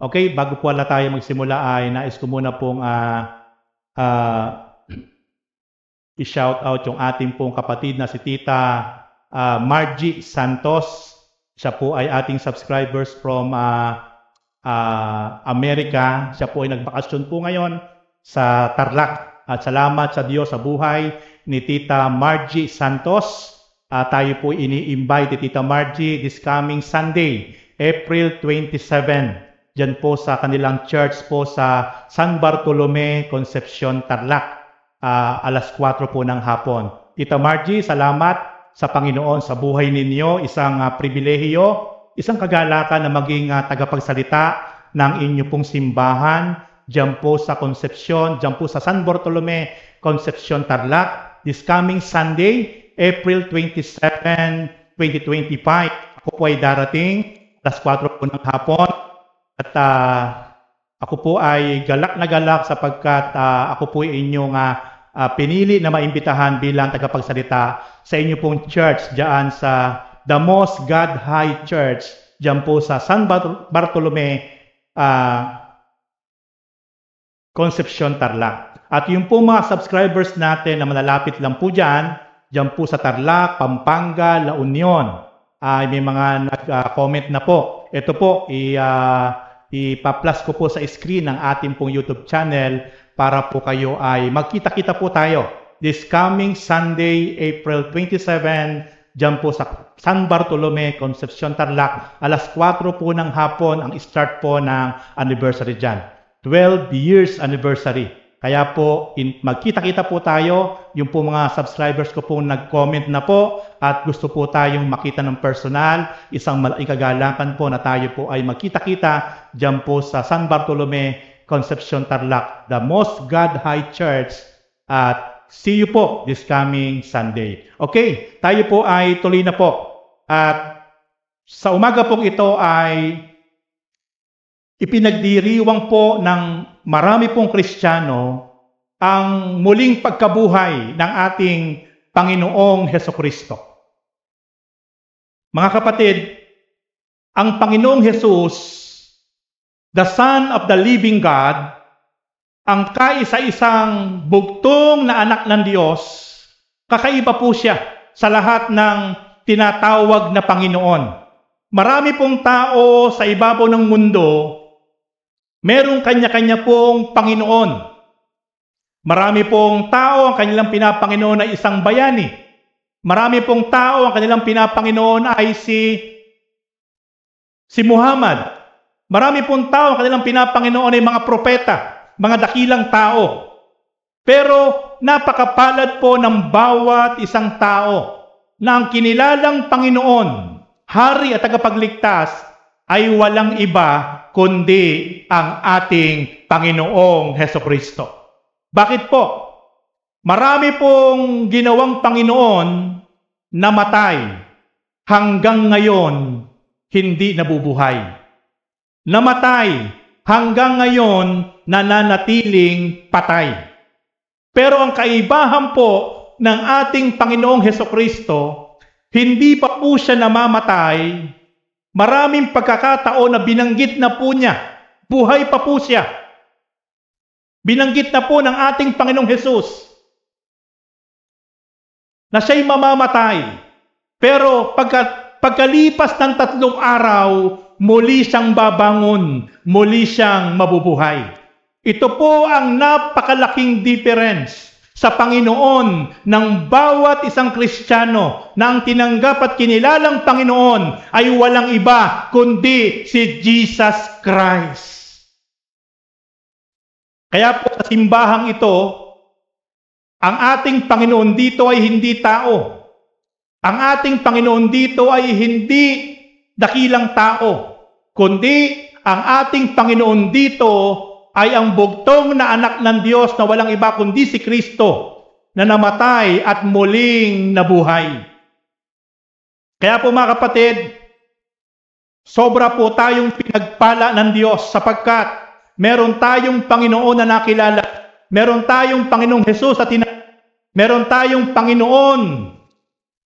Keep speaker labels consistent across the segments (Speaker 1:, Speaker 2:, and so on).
Speaker 1: Okay, bago po wala tayo magsimula ay nais ko muna pong i-shout out yung ating pong kapatid na si Tita Margie Santos. Siya po ay ating subscribers from Amerika. Siya po ay nagbakasyon po ngayon sa Tarlac. At salamat sa Diyos sa buhay ni Tita Margie Santos. Tayo po ini-invite Tita Margie this coming Sunday, April 27. Diyan po sa kanilang church po sa San Bartolome, Concepcion, Tarlac. Alas 4 po ng hapon. Tita Margie, salamat sa Panginoon sa buhay ninyo. Isang pribilehiyo, isang kagalakan na maging tagapagsalita ng inyo pong simbahan. Diyan po sa Concepcion, diyan po sa San Bartolome, Concepcion, Tarlac. This coming Sunday, April 27, 2025. Ako po ay darating, alas 4 po ng hapon. At ako po ay galak na galak sapagkat ako po ay inyong pinili na maimbitahan bilang tagapagsalita sa inyo pong church diyan sa The Most God High Church, diyan po sa San Bartolome, Concepcion, Tarlac. At yung po mga subscribers natin na malalapit lang po diyan po sa Tarlac, Pampanga, La Union, may mga nag-comment na po. Ito po, ipa-plus ko po sa screen ng ating pong YouTube channel para po kayo ay magkita-kita po tayo this coming Sunday, April 27, dyan po sa San Bartolome, Concepcion, Tarlac. Alas 4 po ng hapon ang start po ng anniversary dyan. 12 years anniversary. Kaya po, magkita-kita po tayo. Yung po mga subscribers ko po nag-comment na po at gusto po tayong makita ng personal. Isang ikagalakan po na tayo po ay magkita-kita dyan po sa San Bartolome, Concepcion, Tarlac, The Most God High Church. At see you po this coming Sunday. Okay, tayo po ay tuloy na po. At sa umaga pong ito ay ipinagdiriwang po ng marami pong Kristiyano ang muling pagkabuhay ng ating Panginoong Hesukristo. Mga kapatid, ang Panginoong Jesus, the Son of the Living God, ang kaisa-isang bugtong na anak ng Diyos, kakaiba po siya sa lahat ng tinatawag na Panginoon. Marami pong tao sa ibabaw ng mundo, merong kanya-kanya pong Panginoon. Marami pong tao ang kanilang pinapanginoon ay isang bayani. Marami pong tao ang kanilang pinapanginoon ay si Muhammad. Marami pong tao ang kanilang pinapanginoon ay mga propeta, mga dakilang tao. Pero napakapalad po ng bawat isang tao na ang kinilalang Panginoon, Hari at Tagapagligtas ay walang iba kundi ang ating Panginoong Hesukristo. Bakit po? Marami pong ginawang Panginoon na matay hanggang ngayon hindi nabubuhay. Namatay hanggang ngayon nananatiling patay. Pero ang kaibahan po ng ating Panginoong Hesukristo, hindi pa po siya namamatay. Maraming pagkakataon na binanggit na po niya, buhay pa po siya. Binanggit na po ng ating Panginoong Hesus na siya'y mamamatay. Pero pagkalipas ng 3 araw, muli siyang babangon, muli siyang mabubuhay. Ito po ang napakalaking difference sa Panginoon ng bawat isang Kristiyano na ang tinanggap at kinilalang Panginoon ay walang iba kundi si Jesus Christ. Kaya po sa simbahang ito, ang ating Panginoon dito ay hindi tao. Ang ating Panginoon dito ay hindi dakilang tao, kundi ang ating Panginoon dito ay ang bugtong na anak ng Diyos na walang iba kundi si Kristo na namatay at muling nabuhay. Kaya po mga kapatid, sobra po tayong pinagpala ng Diyos sapagkat meron tayong Panginoon na nakilala. Meron tayong Panginoong Hesus at meron tayong Panginoon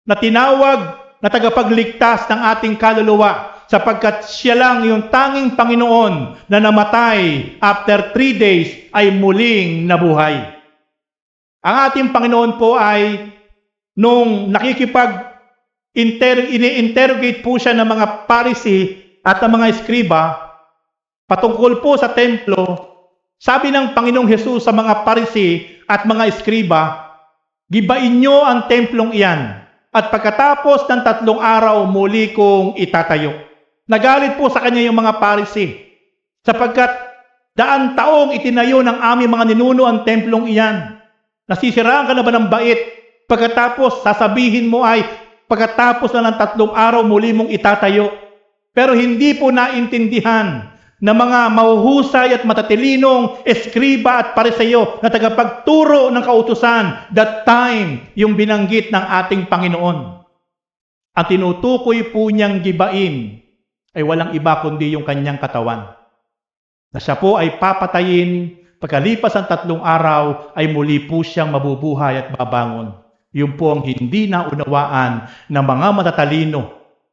Speaker 1: na tinawag na tagapagligtas ng ating kaluluwa. sapagkat siya lang yung tanging Panginoon na namatay after 3 days ay muling nabuhay. Ang ating Panginoon po ay nung ini-interrogate po siya ng mga Pharisee at ng mga Eskriba patungkol po sa templo, sabi ng Panginoong Hesus sa mga Pharisee at mga Eskriba, gibain nyo ang templong iyan at pagkatapos ng 3 araw muli kong itatayo. Nagalit po sa kanya yung mga Pharisee sapagkat daang taong itinayo ng aming mga ninuno ang templong iyan. Nasisiraan ka na ba ng bait? Pagkatapos sasabihin mo ay pagkatapos na ng 3 araw muli mong itatayo. Pero hindi po naintindihan ng mga mahuhusay at matatilinong Eskriba at Pariseo na tagapagturo ng kautusan that time yung binanggit ng ating Panginoon. Ang tinutukoy po niyang gibain ay walang iba kundi yung kanyang katawan. Na siya po ay papatayin, pagkalipas ang 3 araw ay muli po siyang mabubuhay at babangon. Yun po ang hindi naunawaan ng mga matatalino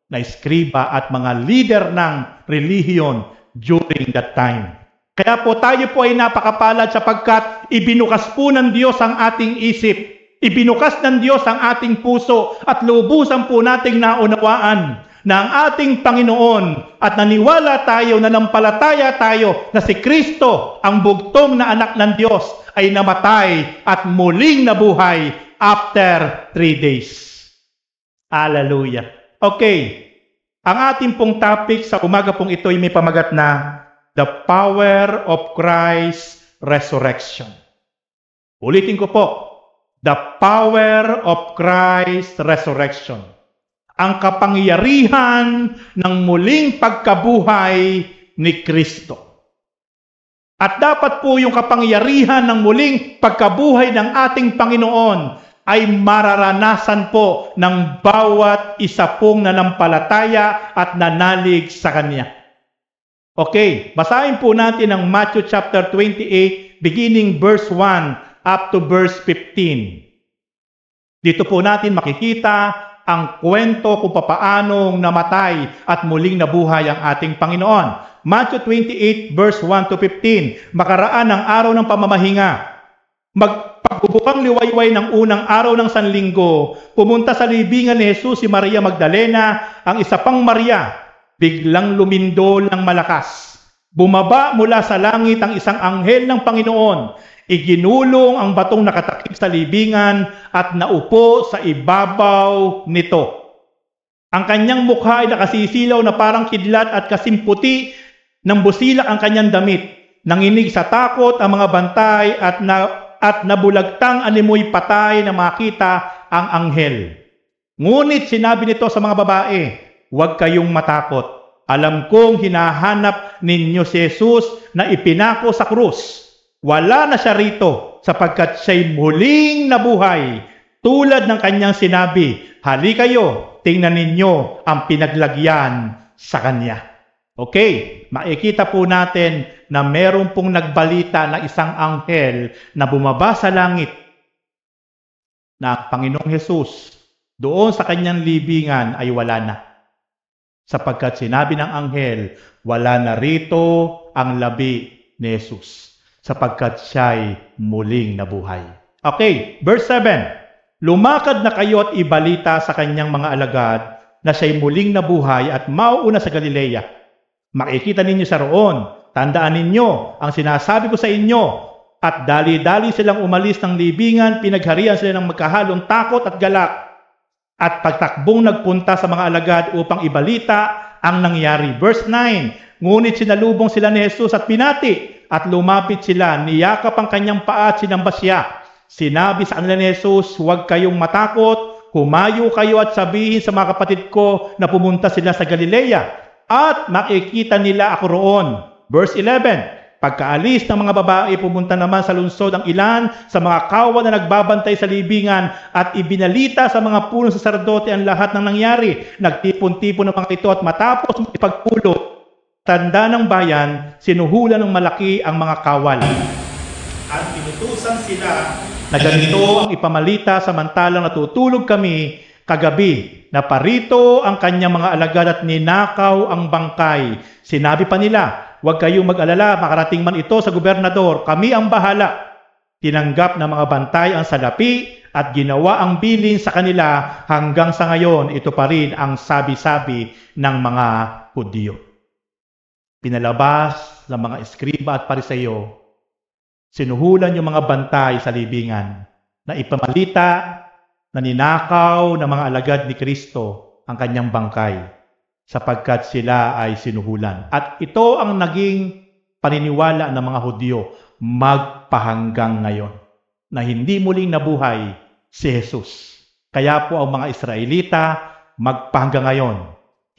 Speaker 1: na Eskriba at mga leader ng relihiyon during that time. Kaya po tayo po ay napakapalad sapagkat ibinukas po ng Diyos ang ating isip, ibinukas ng Diyos ang ating puso at lubusan po nating naunawaan na ang ating Panginoon at naniwala tayo, nanampalataya tayo na si Kristo, ang bugtong na anak ng Diyos, ay namatay at muling nabuhay after 3 days. Hallelujah. Okay, ang ating pong topic sa umaga pong ito ay may pamagat na The Power of Christ's Resurrection. Ulitin ko po, The Power of Christ's Resurrection. Ang kapangyarihan ng muling pagkabuhay ni Kristo. At dapat po yung kapangyarihan ng muling pagkabuhay ng ating Panginoon ay mararanasan po ng bawat isa pong nanampalataya at nanalig sa Kanya. Okay, basahin po natin ang Matthew chapter 28, beginning verse 1 up to verse 15. Dito po natin makikita ang kwento kung papaanong namatay at muling nabuhay ang ating Panginoon. Matthew 28 verse 1 to 15. Makaraan ang araw ng pamamahinga. Magpagbubukang liwayway ng unang araw ng Sanlinggo, pumunta sa libingan ni Jesus si Maria Magdalena, ang isa pang Maria. Biglang lumindol ng malakas. Bumaba mula sa langit ang isang anghel ng Panginoon. Iginulong ang batong nakatakip sa libingan at naupo sa ibabaw nito. Ang kanyang mukha ay nakasisilaw na parang kidlat at kasimputi ng busilak ang kanyang damit. Nanginig sa takot ang mga bantay at nabulagtang animoy patay na makita ang anghel. Ngunit sinabi nito sa mga babae, huwag kayong matakot. Alam kong hinahanap ninyo si Jesus na ipinako sa krus. Wala na siya rito sapagkat siya'y muling nabuhay. Tulad ng kanyang sinabi, hali kayo, tingnan ninyo ang pinaglagyan sa kanya. Okay, makikita po natin na meron pong nagbalita na isang anghel na bumaba sa langit na Panginoong Hesus doon sa kanyang libingan ay wala na. Sapagkat sinabi ng anghel, wala na rito ang labi ni Hesus. Sapagkat siya'y muling nabuhay. Okay, verse 7. Lumakad na kayo at ibalita sa kanyang mga alagad na siya'y muling nabuhay at mauuna sa Galilea. Makikita ninyo sa roon. Tandaan ninyo ang sinasabi ko sa inyo. At dali-dali silang umalis ng libingan, pinagharian sila ng magkahalong takot at galak. At pagtakbong nagpunta sa mga alagad upang ibalita ang nangyari. Verse 9. Ngunit sinalubong sila ni Jesus at pinati. At lumapit sila, niyakap ang kanyang paa at sinamba siya. Sinabi sa kanila ni Jesus, huwag kayong matakot, humayo kayo at sabihin sa mga kapatid ko na pumunta sila sa Galilea. At makikita nila ako roon. Verse 11, pagkaalis ng mga babae, pumunta naman sa lungsod ang ilan sa mga kawan na nagbabantay sa libingan at ibinalita sa mga punong saserdote ang lahat ng nangyari. Nagtipon-tipon ng mga ito at matapos ipagpulot tanda ng bayan, sinuhulan ng malaki ang mga kawal. At inutusan sila na ganito ang ipamalita samantalang natutulog kami, kagabi, naparito ang kanyang mga alagad at ninakaw ang bangkay. Sinabi pa nila, huwag kayong mag-alala, makarating man ito sa gobernador, kami ang bahala. Tinanggap ng mga bantay ang salapi at ginawa ang bilin sa kanila hanggang sa ngayon. Ito pa rin ang sabi-sabi ng mga Hudyo. Pinalabas ng mga eskriba at pariseyo, sinuhulan yung mga bantay sa libingan na ipamalita na ninakaw ng mga alagad ni Kristo ang kanyang bangkay sapagkat sila ay sinuhulan. At ito ang naging paniniwala ng mga Hudyo magpahanggang ngayon na hindi muling nabuhay si Jesus. Kaya po ang mga Israelita magpahanggang ngayon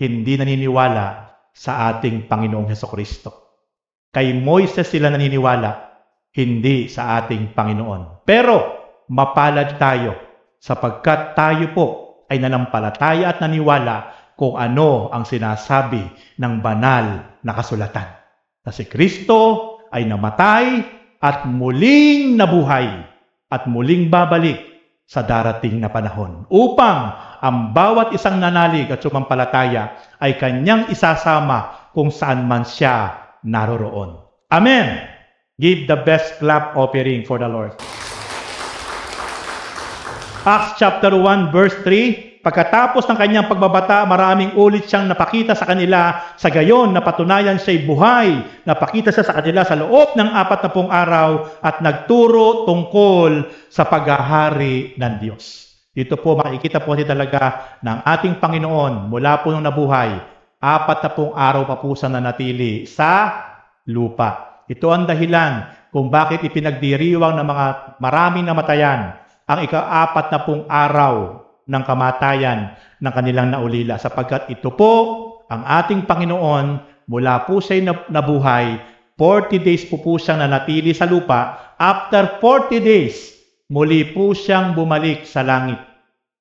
Speaker 1: hindi naniniwala sa ating Panginoong Hesukristo. Kay Moises sila naniniwala, hindi sa ating Panginoon. Pero mapalad tayo sapagkat tayo po ay nanampalataya at naniwala kung ano ang sinasabi ng banal na kasulatan. Na si Kristo ay namatay at muling nabuhay at muling babalik sa darating na panahon upang ang bawat isang nanalig at sumampalataya ay kanyang isasama kung saan man siya naroroon. Amen! Give the best clap offering for the Lord. Acts chapter 1 verse 3, pagkatapos ng kanyang pagbabata, maraming ulit siyang napakita sa kanila. Sa gayon, napatunayan siya'y buhay. Napakita siya sa kanila sa loob ng 40 araw at nagturo tungkol sa paghahari ng Diyos. Dito po makikita po talaga ng ating Panginoon mula po nung nabuhay. 40 araw pa po siya nanatili sa lupa. Ito ang dahilan kung bakit ipinagdiriwang ng mga maraming namatayan ang ika-40 araw ng kamatayan ng kanilang naulila sapagkat ito po ang ating Panginoon mula po siya nabuhay, 40 days po siyang nanatili sa lupa. After 40 days, muli po siyang bumalik sa langit.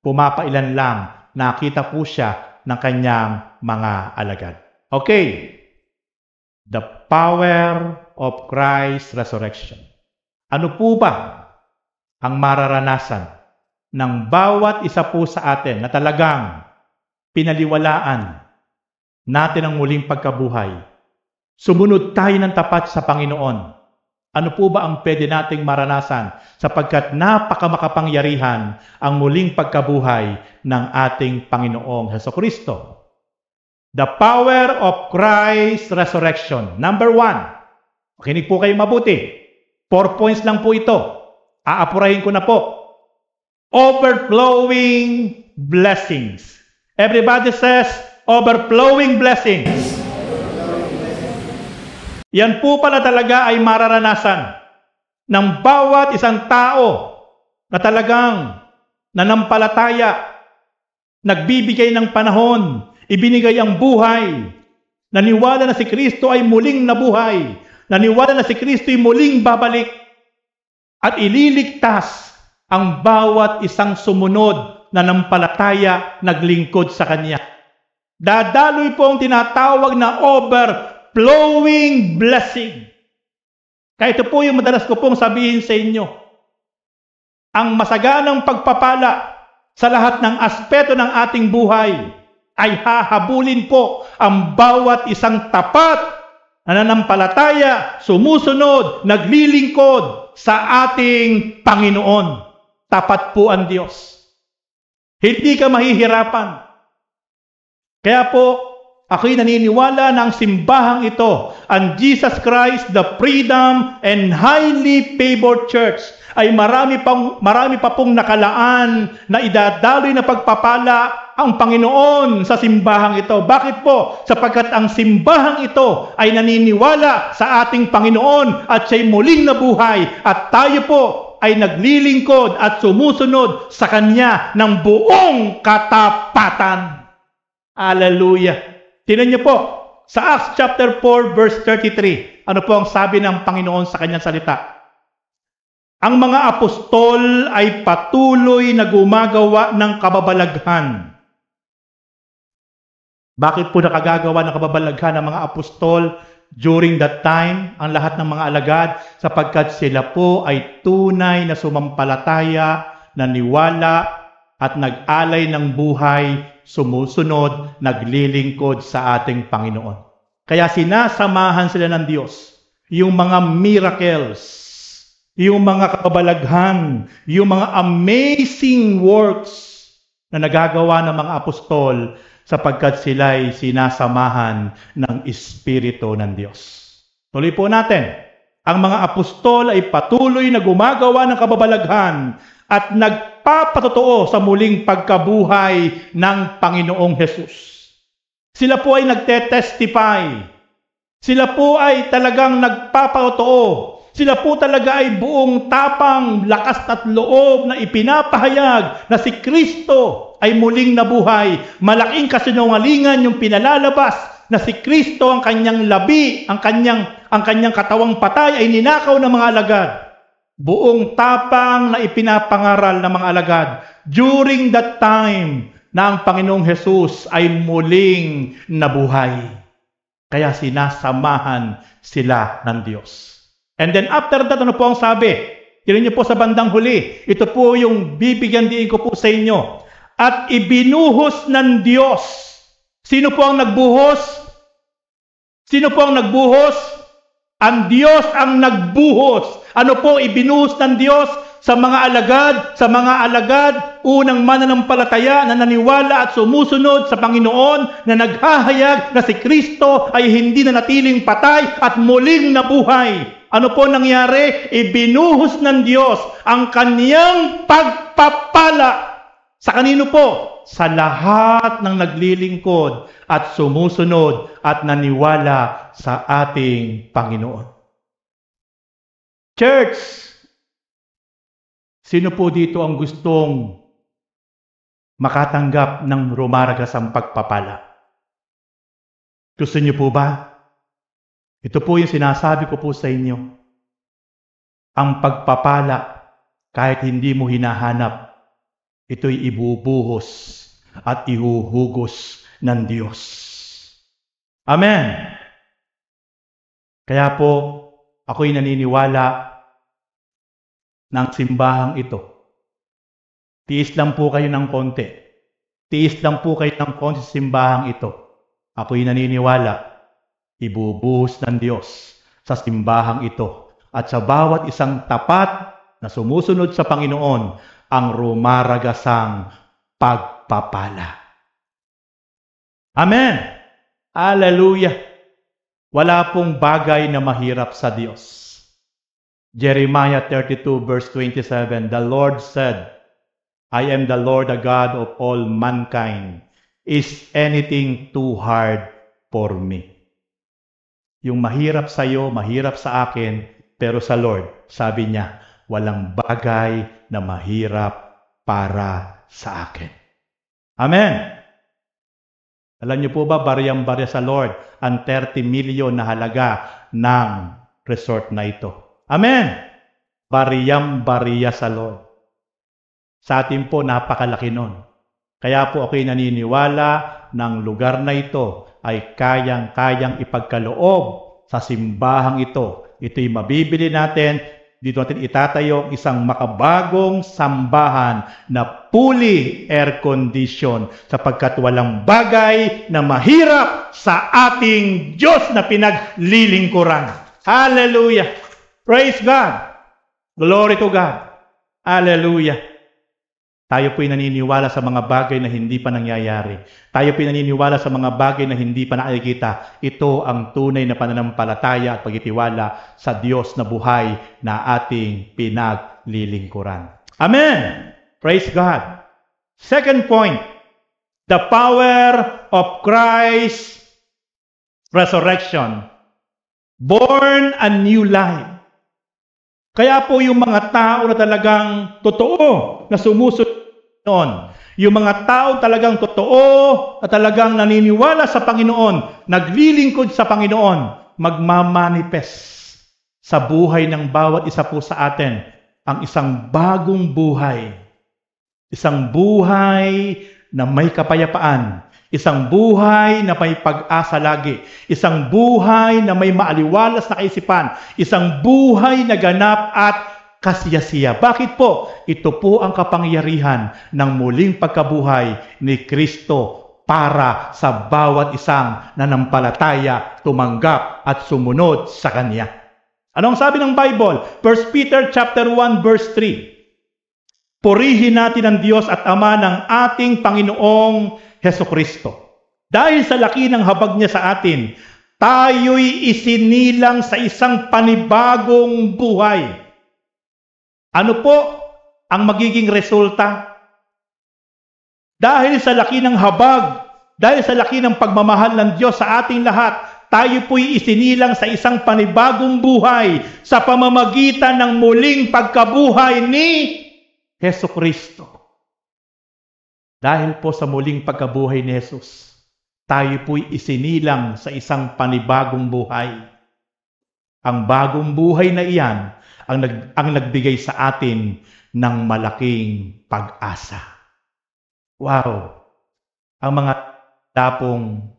Speaker 1: Pumapailan lang, nakita po siya ng kanyang mga alagad. Okay, the power of Christ's resurrection. Ano po ba ang mararanasan ng bawat isa po sa atin na talagang pinaliwalaan natin ang muling pagkabuhay? Sumunod tayo ng tapat sa Panginoon. Ano po ba ang pwede nating maranasan sapagkat napakamakapangyarihan ang muling pagkabuhay ng ating Panginoong Hesukristo? The power of Christ's resurrection. Number 1. Makinig po kayo mabuti. 4 points lang po ito. Aapurahin ko na po. Overflowing blessings. Everybody says, overflowing blessings. Yan po pala talaga ay mararanasan ng bawat isang tao na talagang nanampalataya, nagbibigay ng panahon, ibinigay ang buhay, naniwala na si Kristo ay muling nabuhay, naniwala na si Kristo ay muling babalik, at ililigtas ang bawat isang sumunod na nampalataya, naglingkod sa Kanya. Dadaloy po ang tinatawag na overflowing blessing. Kaya ito po yung madalas ko pong sabihin sa inyo. Ang masaganang pagpapala sa lahat ng aspeto ng ating buhay ay hahabulin po ang bawat isang tapat na nanampalataya, sumusunod, naglilingkod sa ating Panginoon. Tapat po ang Diyos. Hindi ka mahihirapan. Kaya po, ako'y naniniwala na ang simbahang ito, ang Jesus Christ, the Freedom and Highly Favored Church, ay marami pa pong nakalaan na idadaloy na pagpapala ang Panginoon sa simbahang ito. Bakit po? Sapagkat ang simbahang ito ay naniniwala sa ating Panginoon at siya'y muling nabuhay at tayo po ay naglilingkod at sumusunod sa Kanya ng buong katapatan. Hallelujah! Tingnan niyo po, sa Acts chapter 4 verse 33, ano po ang sabi ng Panginoon sa Kanyang salita? Ang mga apostol ay patuloy na gumagawa ng kababalaghan. Bakit po nakagagawa ng kababalaghan ng mga apostol during that time, ang lahat ng mga alagad? Sapagkat sila po ay tunay na sumampalataya, naniwala, at nag-alay ng buhay, sumusunod, naglilingkod sa ating Panginoon. Kaya sinasamahan sila ng Diyos. Yung mga miracles, yung mga kababalaghan, yung mga amazing works na nagagawa ng mga apostol sapagkat sila'y sinasamahan ng Espiritu ng Diyos. Tuloy po natin. Ang mga apostol ay patuloy na gumagawa ng kababalaghan at nagpapatotoo sa muling pagkabuhay ng Panginoong Hesus. Sila po ay nagtetestify. Sila po ay talagang nagpapatotoo. Sila po talaga ay buong tapang, lakas at loob na ipinapahayag na si Kristo ay muling nabuhay. Malaking kasinungalingan yung pinalalabas na si Kristo ang kanyang labi, ang kanyang katawang patay ay ninakaw ng mga alagad. Buong tapang na ipinapangaral ng mga alagad during that time na ang Panginoong Hesus ay muling nabuhay. Kaya sinasamahan sila ng Diyos. And then after that, ano po ang sabi? Tingnan niyo po sa bandang huli. Ito po yung bibigyan din ko po sa inyo. At ibinuhos ng Diyos. Sino po ang nagbuhos? Sino po ang nagbuhos? Ang Diyos ang nagbuhos. Ano po ibinuhos ng Diyos sa mga alagad? Sa mga alagad, unang mananampalataya na naniwala at sumusunod sa Panginoon na naghahayag na si Kristo ay hindi na natiling patay at muling nabuhay. Ano po nangyari? Ibinuhos ng Diyos ang kaniyang pagpapala. Sa kanino po? Sa lahat ng naglilingkod at sumusunod at naniwala sa ating Panginoon. Church, sino po dito ang gustong makatanggap ng rumaragasang pagpapala? Gusto niyo po ba? Ito po yung sinasabi ko po sa inyo. Ang pagpapala, kahit hindi mo hinahanap, ito'y ibubuhos at ihuhugos ng Diyos. Amen! Kaya po, ako'y naniniwala ng simbahang ito. Tiis lang po kayo ng konti. Tiis lang po kayo ng konti sa simbahang ito. Ako'y naniniwala ibubuhos ng Diyos sa simbahang ito at sa bawat isang tapat na sumusunod sa Panginoon ang rumaragasang pagpapala. Amen! Hallelujah! Wala pong bagay na mahirap sa Diyos. Jeremiah 32 verse 27, the Lord said, I am the Lord, the God of all mankind. Is anything too hard for me? Yung mahirap sa iyo, mahirap sa akin, pero sa Lord, sabi niya, walang bagay na mahirap para sa akin. Amen! Alam niyo po ba, bariyang-barya sa Lord ang 30 million na halaga ng resort na ito. Amen! Bariyang-barya sa Lord. Sa atin po, napakalaki nun. Kaya po ako'y naniniwala ng lugar na ito ay kayang-kayang ipagkaloob sa simbahang ito. Ito'y mabibili natin. Dito natin itatayo isang makabagong sambahan na fully air condition sapagkat walang bagay na mahirap sa ating Diyos na pinaglilingkuran. Hallelujah! Praise God! Glory to God! Hallelujah! Tayo po'y naniniwala sa mga bagay na hindi pa nangyayari. Tayo po'y naniniwala sa mga bagay na hindi pa nakikita. Ito ang tunay na pananampalataya at pagtitiwala sa Diyos na buhay na ating pinaglilingkuran. Amen! Praise God! Second point, the power of Christ's resurrection. Born a new life. Kaya po yung mga tao na talagang totoo na sumusunod noon. Yung mga tao talagang totoo at talagang naniniwala sa Panginoon, naglilingkod sa Panginoon, magmamanifest sa buhay ng bawat isa po sa atin ang isang bagong buhay. Isang buhay na may kapayapaan. Isang buhay na may pag-asa lagi. Isang buhay na may maaliwalas na kaisipan. Isang buhay na ganap at kasiyasiya. Bakit po? Ito po ang kapangyarihan ng muling pagkabuhay ni Kristo para sa bawat isang nanampalataya, tumanggap at sumunod sa Kanya. Anong sabi ng Bible? 1 Peter chapter 1 verse 3. Purihin natin ang Diyos at Ama ng ating Panginoong Hesukristo. Dahil sa laki ng habag niya sa atin, tayo'y isinilang sa isang panibagong buhay. Ano po ang magiging resulta? Dahil sa laki ng habag, dahil sa laki ng pagmamahal ng Diyos sa ating lahat, tayo po'y isinilang sa isang panibagong buhay sa pamamagitan ng muling pagkabuhay ni Hesukristo. Dahil po sa muling pagkabuhay ni Jesus, tayo po'y isinilang sa isang panibagong buhay. Ang bagong buhay na iyan ang nagbigay sa atin ng malaking pag-asa. Wow! Ang mga tapong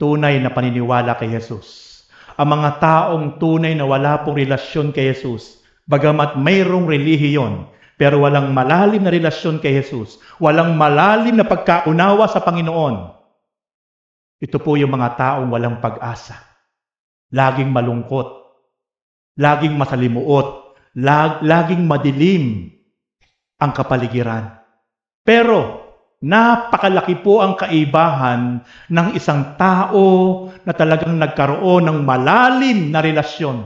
Speaker 1: tunay na paniniwala kay Jesus, ang mga taong tunay na wala pong relasyon kay Jesus, bagamat mayroong relihiyon, pero walang malalim na relasyon kay Jesus, walang malalim na pagkaunawa sa Panginoon, ito po yung mga taong walang pag-asa. Laging malungkot, laging masalimuot, laging madilim ang kapaligiran. Pero napakalaki po ang kaibahan ng isang tao na talagang nagkaroon ng malalim na relasyon,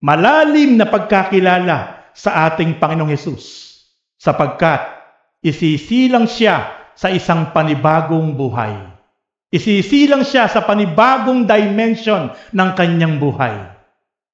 Speaker 1: malalim na pagkakilala sa ating Panginoong Hesus, sapagkat isisilang siya sa isang panibagong buhay. Isisilang siya sa panibagong dimension ng kanyang buhay.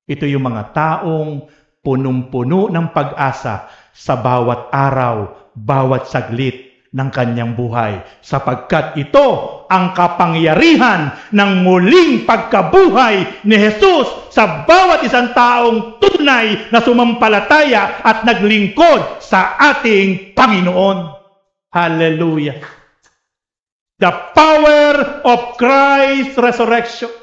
Speaker 1: Ito yung mga taong punong-puno ng pag-asa sa bawat araw, bawat saglit ng kanyang buhay. Sapagkat ito ang kapangyarihan ng muling pagkabuhay ni Jesus sa bawat isang taong tunay na sumampalataya at naglingkod sa ating Panginoon. Hallelujah! The power of Christ's resurrection.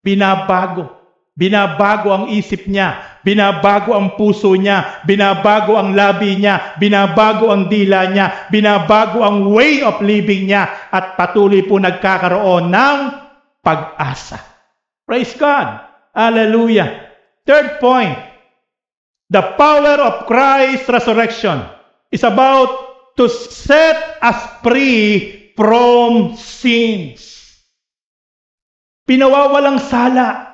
Speaker 1: Binabago. Binabago ang isip niya. Binabago ang puso niya. Binabago ang labi niya. Binabago ang dila niya. Binabago ang way of living niya. At patuloy po nagkakaroon ng pag-asa. Praise God. Hallelujah. Third point. The power of Christ's resurrection is about to set us free from sins. Pinawawalang sala.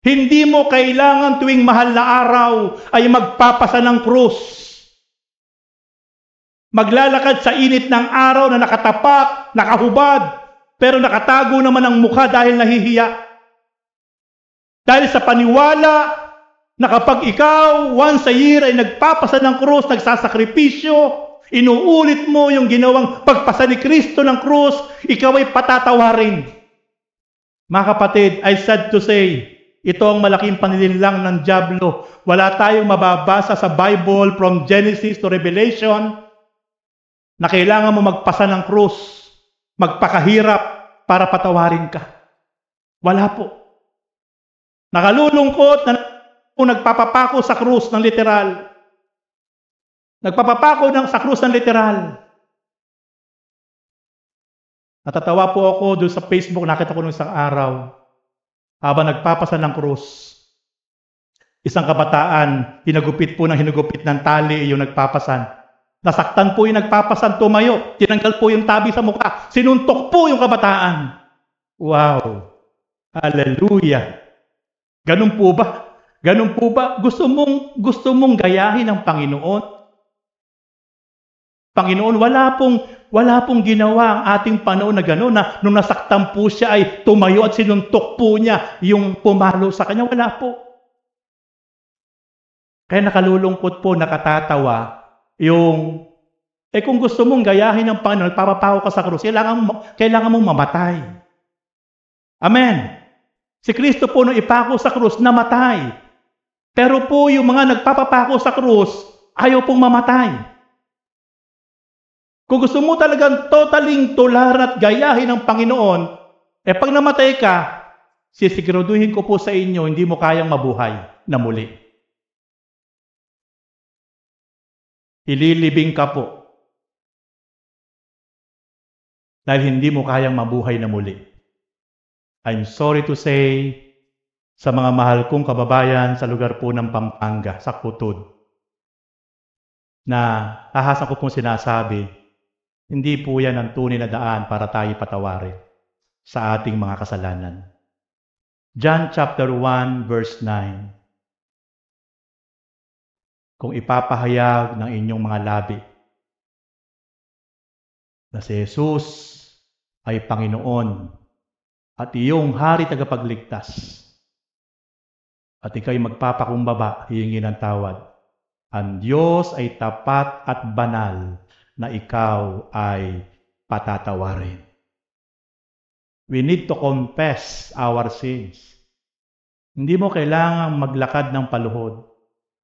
Speaker 1: Hindi mo kailangan tuwing mahal na araw ay magpapasa ng krus. Maglalakad sa init ng araw na nakatapak, nakahubad, pero nakatago naman ang mukha dahil nahihiya. Dahil sa paniwala na kapag ikaw once a year ay nagpapasa ng krus, nagsasakripisyo, inuulit mo yung ginawang pagpasa ni Kristo ng krus, ikaw ay patatawarin. Mga kapatid, I sad to say, ito ang malaking paninilang ng dyablo. Wala tayong mababasa sa Bible from Genesis to Revelation na kailangan mo magpasa ng krus, magpakahirap para patawarin ka. Wala po. Nakalulungkot na kung nagpapapako sa krus ng literal. Nagpapapako sa krus ng literal. Natatawa po ako doon sa Facebook, nakita ko nung isang araw, habang nagpapasa ng krus, isang kabataan, hinagupit ng tali yung nagpapasan. Nasaktan po yung nagpapasan, tumayo, tinanggal po yung tabi sa mukha, sinuntok po yung kabataan. Wow! Hallelujah! Ganun po ba? Ganun po ba? Gusto mong gayahin ang Panginoon? Panginoon, wala pong ginawa ang ating Panginoon na gano'n na nung nasaktan po siya ay tumayo at sinuntok po niya yung pumalo sa kanya. Wala po. Kaya nakalulungkot po, nakatatawa yung, kung gusto mong gayahin ng Panginoon, papapako ka sa krus, kailangan mong mamatay. Amen. Si Kristo po nung ipako sa krus, namatay. Pero po yung mga nagpapapako sa krus, ayaw pong mamatay. Kung gusto mo talagang totaling tularan at gayahin ng Panginoon, pag namatay ka, sisiguraduhin ko po sa inyo, hindi mo kayang mabuhay na muli. Ililibing ka po dahil hindi mo kayang mabuhay na muli. I'm sorry to say, sa mga mahal kong kababayan sa lugar po ng Pampanga, sa Kutod, na tahasan ko pong sinasabi, hindi po yan ang tunay na daan para tayo patawarin sa ating mga kasalanan. John chapter 1 verse 9. Kung ipapahayag ng inyong mga labi na si Jesus ay Panginoon at iyong hari tagapagligtas, at ikaw'y magpapakumbaba, hihingi ng tawad, ang Diyos ay tapat at banal na ikaw ay patatawarin. We need to confess our sins. Hindi mo kailangang maglakad ng paluhod.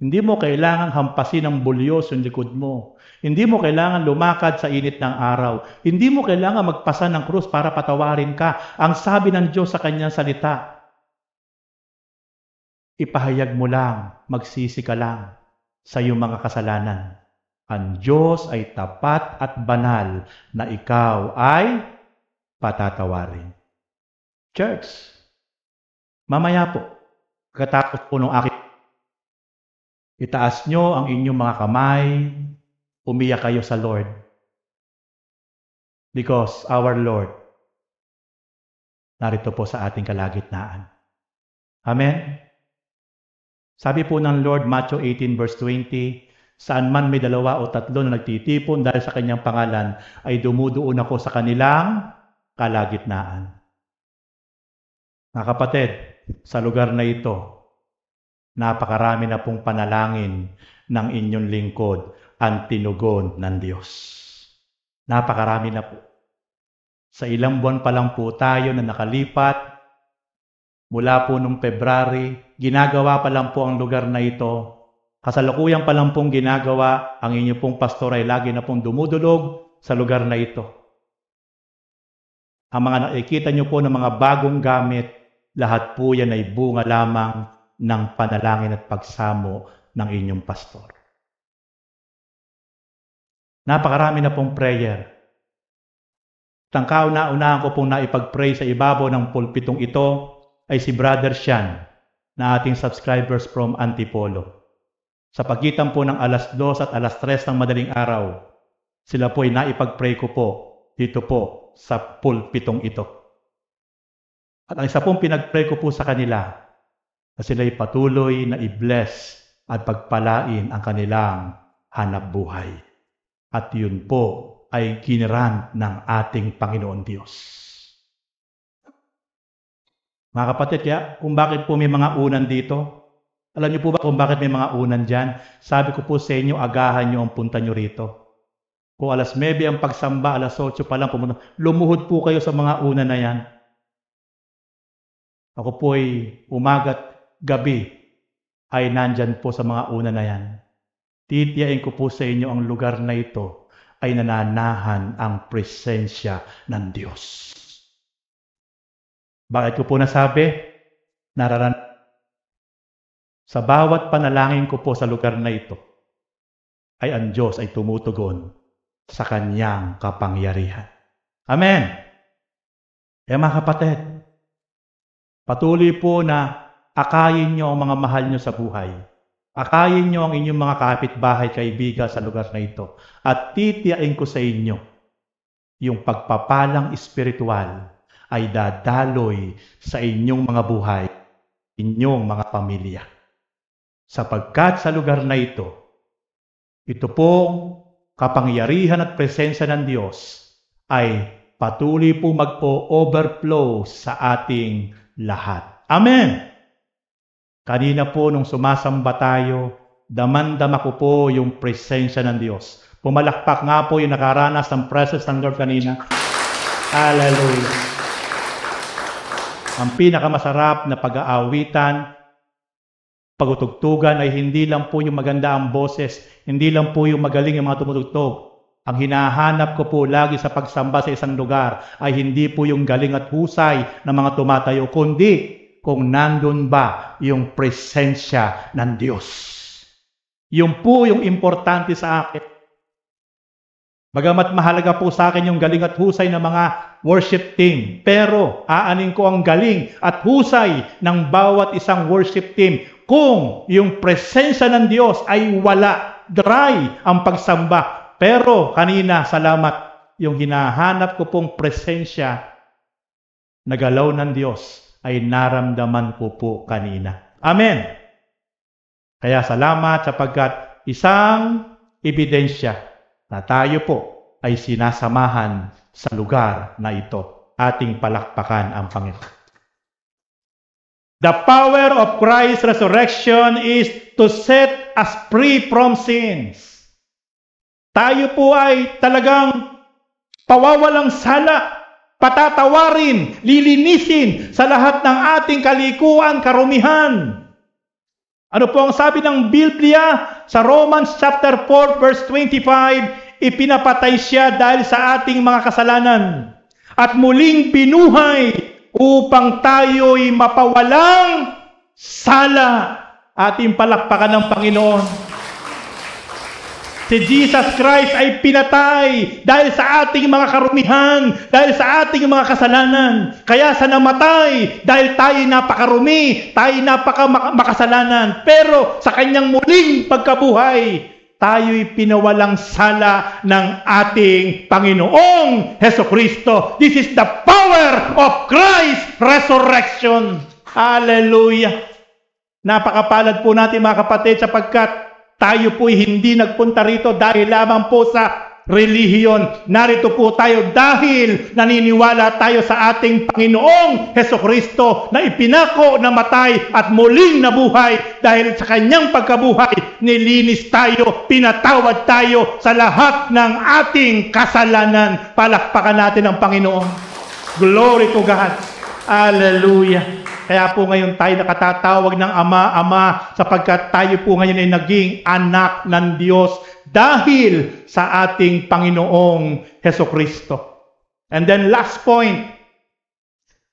Speaker 1: Hindi mo kailangang hampasin ng bulyos yung likod mo. Hindi mo kailangan lumakad sa init ng araw. Hindi mo kailangan magpasa ng krus para patawarin ka. Ang sabi ng Diyos sa kanyang salita, ipahayag mo lang, magsisi ka lang sa iyong mga kasalanan. Ang Diyos ay tapat at banal na ikaw ay patatawarin. Church, mamaya po, pagkatapos po ng aking itaas nyo ang inyong mga kamay, umiyak kayo sa Lord. Because our Lord, narito po sa ating kalagitnaan. Amen? Sabi po ng Lord, Matthew 18 verse 20, saan man may 2 o 3 na nagtitipon dahil sa kanyang pangalan, ay dumudoon ako sa kanilang kalagitnaan. Mga kapatid, sa lugar na ito, napakarami na pong panalangin ng inyong lingkod ang tinugon ng Diyos. Napakarami na po. Sa ilang buwan pa lang po tayo na nakalipat, mula po nung February, ginagawa pa lang po ang lugar na ito. Kasalukuyan pa lang pong ginagawa, ang inyo pong pastor ay lagi na pong dumudulog sa lugar na ito. Ang mga nakikita nyo po ng mga bagong gamit, lahat po yan ay bunga lamang ng panalangin at pagsamo ng inyong pastor. Napakarami na pong prayer. Tangkauna-unahan ko pong naipag-pray sa ibabaw ng pulpitong ito ay si Brother Sean na ating subscribers from Antipolo. Sa pagitan po ng alas 2 at alas 3 ng madaling araw, sila po ay naipag-pray ko po dito po sa pulpitong ito. At ang isa pong pinag-pray ko po sa kanila, na sila'y patuloy na i-bless at pagpalain ang kanilang hanap buhay. At yun po ay kinirant ng ating Panginoon Diyos. Mga kapatid, kaya kung bakit po may mga unan dito, alam niyo po ba kung bakit may mga unan dyan? Sabi ko po sa inyo, agahan niyo ang punta niyo rito. Kung alas 9 ang pagsamba, alas 8 pa lang pumunta, lumuhod po kayo sa mga unan na yan. Ako po ay umaga't gabi ay nandyan po sa mga una na yan. Titiyain ko po sa inyo ang lugar na ito ay nananahan ang presensya ng Diyos. Bakit ko po nasabi? Sa bawat panalangin ko po sa lugar na ito, ay ang Diyos ay tumutugon sa kanyang kapangyarihan. Amen! Kaya mga kapatid, patuloy po na akayin nyo ang mga mahal nyo sa buhay. Akayin nyo ang inyong mga kapitbahay, kaibigan sa lugar na ito. At titiyain ko sa inyo, yung pagpapalang espiritual ay dadaloy sa inyong mga buhay, inyong mga pamilya. Sapagkat sa lugar na ito pong kapangyarihan at presensya ng Diyos ay patuloy po magpo-overflow sa ating lahat. Amen! Kanina po nung sumasamba tayo, damandama ko po yung presensya ng Diyos. Pumalakpak nga po yung nakaranas ng presence ng Lord kanina. Hallelujah! Ang pinakamasarap na pag-aawitan, pagutugtugan ay hindi lang po yung maganda ang boses, hindi lang po yung magaling yung mga tumutugtog. Ang hinahanap ko po lagi sa pagsamba sa isang lugar ay hindi po yung galing at husay ng mga tumatayo, kundi kung nandun ba yung presensya ng Diyos. Yung po yung importante sa akin. Bagamat mahalaga po sa akin yung galing at husay ng mga worship team, pero aanin ko ang galing at husay ng bawat isang worship team kung yung presensya ng Diyos ay wala, dry ang pagsamba. Pero kanina, salamat, yung hinahanap ko pong presensya na galaw ng Diyos ay naramdaman ko po kanina. Amen. Kaya salamat sapagkat isang ebidensya na tayo po ay sinasamahan sa lugar na ito. Ating palakpakan ang Panginoon. The power of Christ's resurrection is to set us free from sins. Tayo po ay talagang pawawalang sala, patatawarin, lilinisin sa lahat ng ating kalikuan, karumihan. Ano po ang sabi ng Biblia sa Romans chapter 4 verse 25, ipinapatay siya dahil sa ating mga kasalanan at muling binuhay upang tayo'y mapawalang sala. Ating palakpakan ng Panginoon. Si Jesus Christ ay pinatay dahil sa ating mga karumihan, dahil sa ating mga kasalanan. Kaya sa namatay, dahil tayo napakarumi, tayo napakamakasalanan. Pero sa kanyang muling pagkabuhay, tayo'y pinawalang sala ng ating Panginoong Hesukristo. This is the power of Christ's resurrection. Hallelujah! Napakapalad po natin mga kapatid sapagkat tayo po'y hindi nagpunta rito dahil lamang po sa relihiyon. Narito po tayo dahil naniniwala tayo sa ating Panginoong Hesukristo na ipinako, namatay at muling nabuhay. Dahil sa kanyang pagkabuhay, nilinis tayo, pinatawad tayo sa lahat ng ating kasalanan. Palakpakan natin ang Panginoon. Glory to God. Hallelujah. Kaya po ngayon tayo nakatatawag ng Ama, Ama, sapagkat tayo po ngayon ay naging anak ng Diyos dahil sa ating Panginoong Hesukristo. And then last point,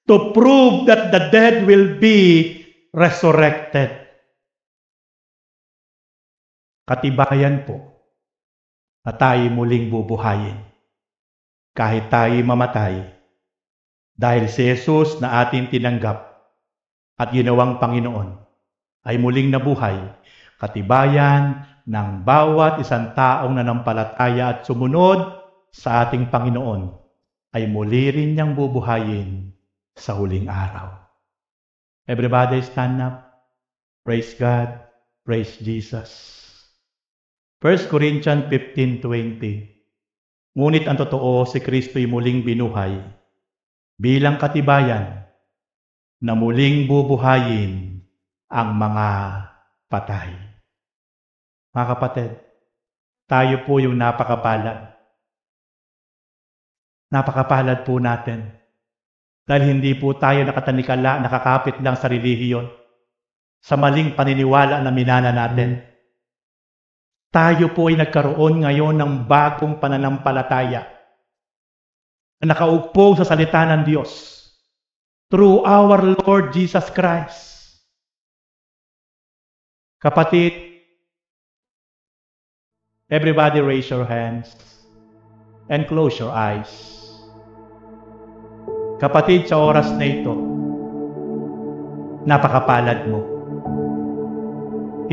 Speaker 1: to prove that the dead will be resurrected. Katibayan po na tayo muling bubuhayin kahit tayo mamatay dahil si Jesus na ating tinanggap at ginawang Panginoon ay muling nabuhay, katibayan ng bawat isang taong nanampalataya at sumunod sa ating Panginoon ay muli rin niyang bubuhayin sa huling araw. Everybody stand up. Praise God. Praise Jesus. 1 Corinthians 15:20. Ngunit ang totoo, si Kristo'y muling binuhay bilang katibayan na muling bubuhayin ang mga patay. Mga kapatid, tayo po yung napakapalad. Napakapalad po natin. Dahil hindi po tayo nakatanikala, nakakapit lang sa relihiyon, sa maling paniniwala na minana natin. Tayo po ay nagkaroon ngayon ng bagong pananampalataya na nakaugpong sa salita ng Diyos. Through our Lord Jesus Christ. Kapatid, everybody raise your hands and close your eyes. Kapatid, sa oras na ito, napakapalad mo.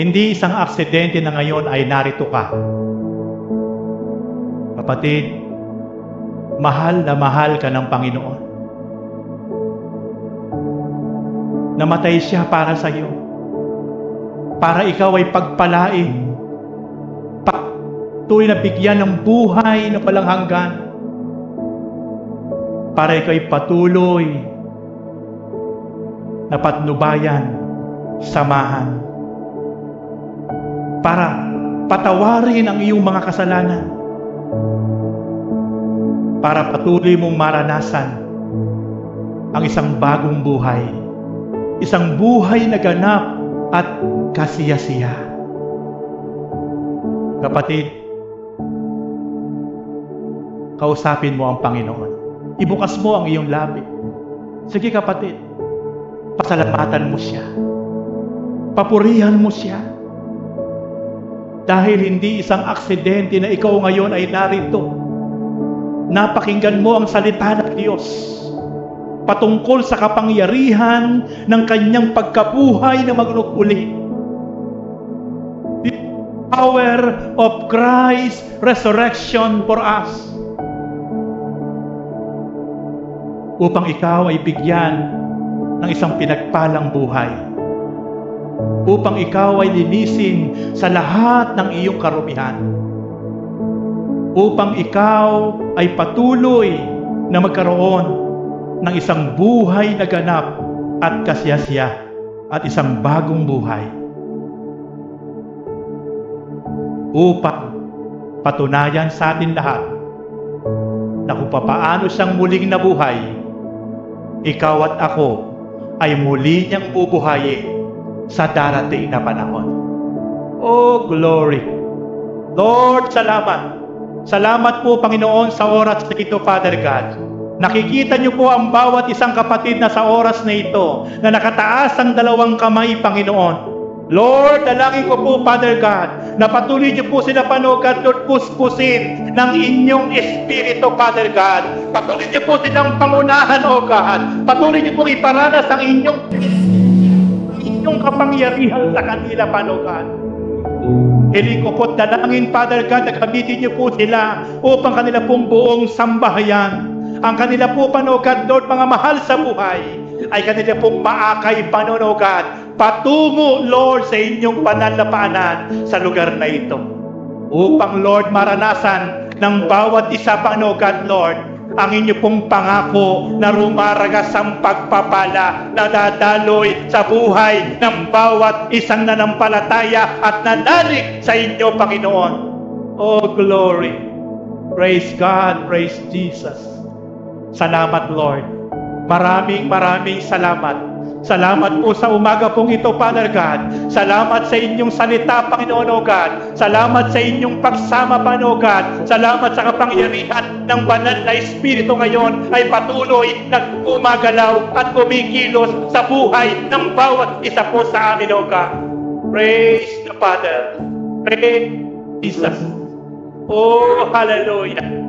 Speaker 1: Hindi isang aksidente na ngayon ay narito ka. Kapatid, mahal na mahal ka ng Panginoon. Namatay siya para sa iyo. Para ikaw ay pagpalain. Patuloy na bigyan ng buhay na walang hanggan. Para ikaw ay patuloy na patnubayan, samahan. Para patawarin ang iyong mga kasalanan. Para patuloy mong maranasan ang isang bagong buhay. Isang buhay na ganap at kasiyasiya. Kapatid, kausapin mo ang Panginoon. Ibukas mo ang iyong labi. Sige kapatid, pasalamatan mo siya. Papurihan mo siya. Dahil hindi isang aksidente na ikaw ngayon ay narito. napakinggan mo ang salita ng Diyos patungkol sa kapangyarihan ng kanyang pagkabuhay na magnuguli. The power of Christ's resurrection for us. Upang ikaw ay bigyan ng isang pinagpalang buhay. Upang ikaw ay linisin sa lahat ng iyong karumihan. Upang ikaw ay patuloy na magkaroon ng isang buhay na ganap at kasiyasiya at isang bagong buhay. Upang patunayan sa atin lahat na kung papaano siyang muling nabuhay, ikaw at ako ay muli niyang bubuhayin sa darating na panahon. Oh, glory! Lord, salamat! Salamat po, Panginoon, sa oras na ito, Father God. Nakikita niyo po ang bawat isang kapatid na sa oras na ito na nakataas ang dalawang kamay, Panginoon. Lord, dalangin ko po, Father God, na patuloy niyo po sila, Panginoon, Lord, puspusin ng inyong Espiritu, Father God. Patuloy niyo po silang pangunahan, O God. Patuloy niyo po iparanas ang inyong kapangyarihan sa kanila, Panginoon God. Hiling ko po dalangin, Father God, na gamitin niyo po sila upang kanila pong buong sambahayan. Ang kanila po, Panginoon God, Lord, mga mahal sa buhay, ay kanila pong maakay, Panginoon God, patungo, Lord, sa inyong banal na paanan sa lugar na ito. Upang, Lord, maranasan ng bawat isa, Panginoon God, Lord, ang inyo pong pangako na rumaragas ang pagpapala na dadaloy sa buhay ng bawat isang nanampalataya at nanalig sa inyo, Panginoon. Oh, glory! Praise God, praise Jesus. Salamat, Lord. Maraming salamat. Salamat po sa umaga pong ito, Father God. Salamat sa inyong salita, Panginoon o God. Salamat sa inyong pagsama, Panginoon God. Salamat sa kapangyarihan ng banal na Espiritu ngayon ay patuloy na gumagalaw at kumikilos sa buhay ng bawat isa po sa amin, O God. Praise the Father. Praise Jesus. Oh, hallelujah.